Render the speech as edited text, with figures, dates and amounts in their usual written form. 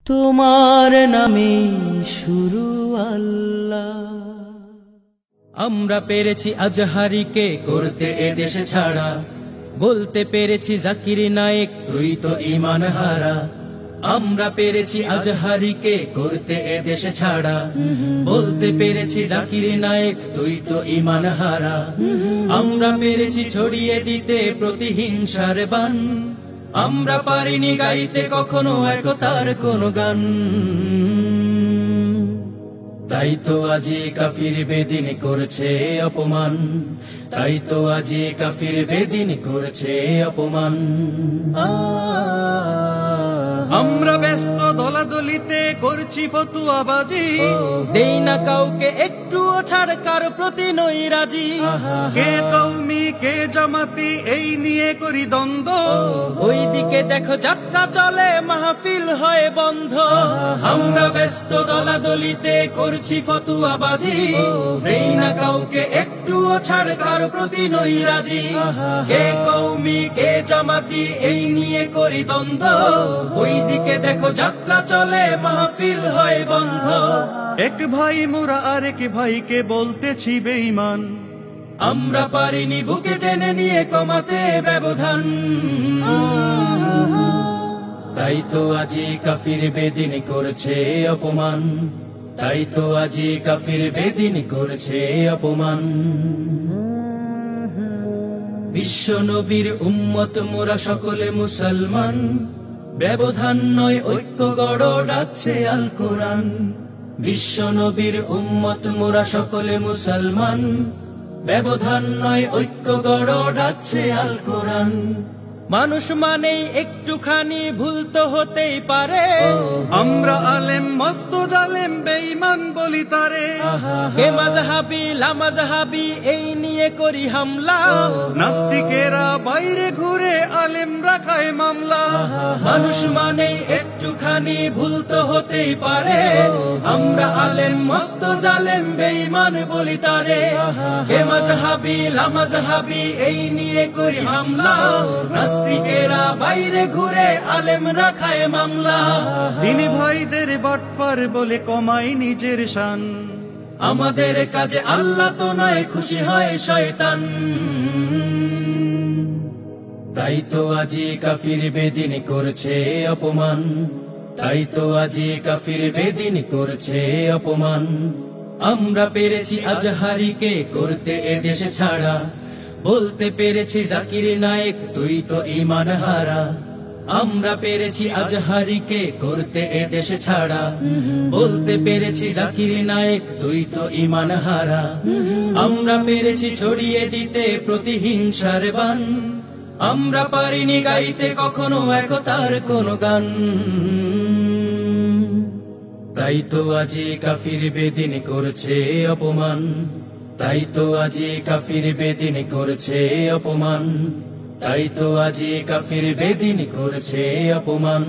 তোমার নামে শুরু আল্লাহ। আমরা পেরেছি আজহারিকে করতে এ দেশে ছাড়া, বলতে পেরেছি জাকির নায়েক তুই তো ঈমান হারা। আমরা পেরেছি আজহারিকে করতে এ দেশে ছাড়া, বলতে পেরেছি জাকির নায়েক তুই তো ঈমান হারা। আমরা পেরেছি ছড়িয়ে দিতে প্রতিহিংসার বান, আমরা পারিনি গাইতে কখনো একতার কোনো গান। তাই তো আজি কাফির বেদিন করেছে অপমান, তাই তো আজি কাফির বেদিন করেছে অপমান। আমরা ব্যস্ত দলাদলিতে করছি ফতুয়াবাজি, দেই না কাউকে একটুও ছাড়, কার প্রতি নই রাজি। কে কওমি কে জামাতি এই নিয়ে করি দ্বন্দ্ব, ওইদিকে দেখো যাত্রা চলে মাহফিল হয় বন্ধ। আমরা ব্যস্ত দলাদলিতে করছি ফতুয়াবাজি, দেই না কাউকে একটুও ছাড়, কার প্রতি নই রাজি। কে কওমি কে জামাতি এই নিয়ে করি দ্বন্দ্ব, ওইদিকে দেখো যাত্রা চলে মাহফিল হয় বন্ধ। এক ভাই মোরা আরেক ভাইকে বলতেছি বেঈমান, আমরা পারিনি বুকে টেনে নিয়ে কমাতে ব্যবধান। তাই তো আজি কাফির বেদিন করেছে অপমান, তাই তো আজি কাফির বেদিন করেছে অপমান। বিশ্ব নবীর উম্মত মোরা সকলে মুসলমান, ব্যবধান নয় ঐক্য গড় ডাকছে আল কোরআন। বিশ্ব নবীর উম্মত মোরা সকলে মুসলমান, ব্যবধান নয় ঐক্য গড় ডাকছে আল কোরআন। মানুষ মানেই একটুখানি ভুল তো হতেই পারে, আমরা আলেম মস্ত জালেম বেঈমান বলি তারে। কে মাযহাবি লামাযহাবি এই নিয়ে করি হামলা, নাস্তিকেরা বাইরে ঘুরে আলেমরা খায় মামলা। মানুষ মানেই একটুখানি ভুল তো হতেই পারে, আমরা আলেম মস্ত জালেম বেঈমান বলি তারে। কে মাযহাবি লামাযহাবি এই নিয়ে করি হামলা, নাস্তিকেরা বাইরে ঘুরে আলেমরা খায় মামলা। দিনী ভাইদের বাটপার বলে কমাই নিজের শান, আমাদের কাজে আল্লাহ তো নয় খুশি হয় শয়তান। তাই তো আজি কাফির বেদিন করেছে অপমান, তাই তো আজি কাফির বেদিন করেছে অপমান। আমরা পেরেছি আজহারিকে করতে এ দেশে ছাড়া, বলতে পেরেছি জাকির নায়েক তুই তো ঈমান হারা। আমরা পেরেছি আজহারিকে করতে এ দেশে ছাড়া, বলতে পেরেছি জাকির নায়েক তুই তো ঈমান হারা। আমরা পেরেছি ছড়িয়ে দিতে প্রতিহিংসার বান, আমরা পারিনি গাইতে কখনো একতার কোনো গান। তাই তো আজি কাফির বেদিন করেছে অপমান, তাই তো আজি কাফির বেদিন করেছে অপমান, তাই তো আজি কাফির বেদিন করেছে অপমান।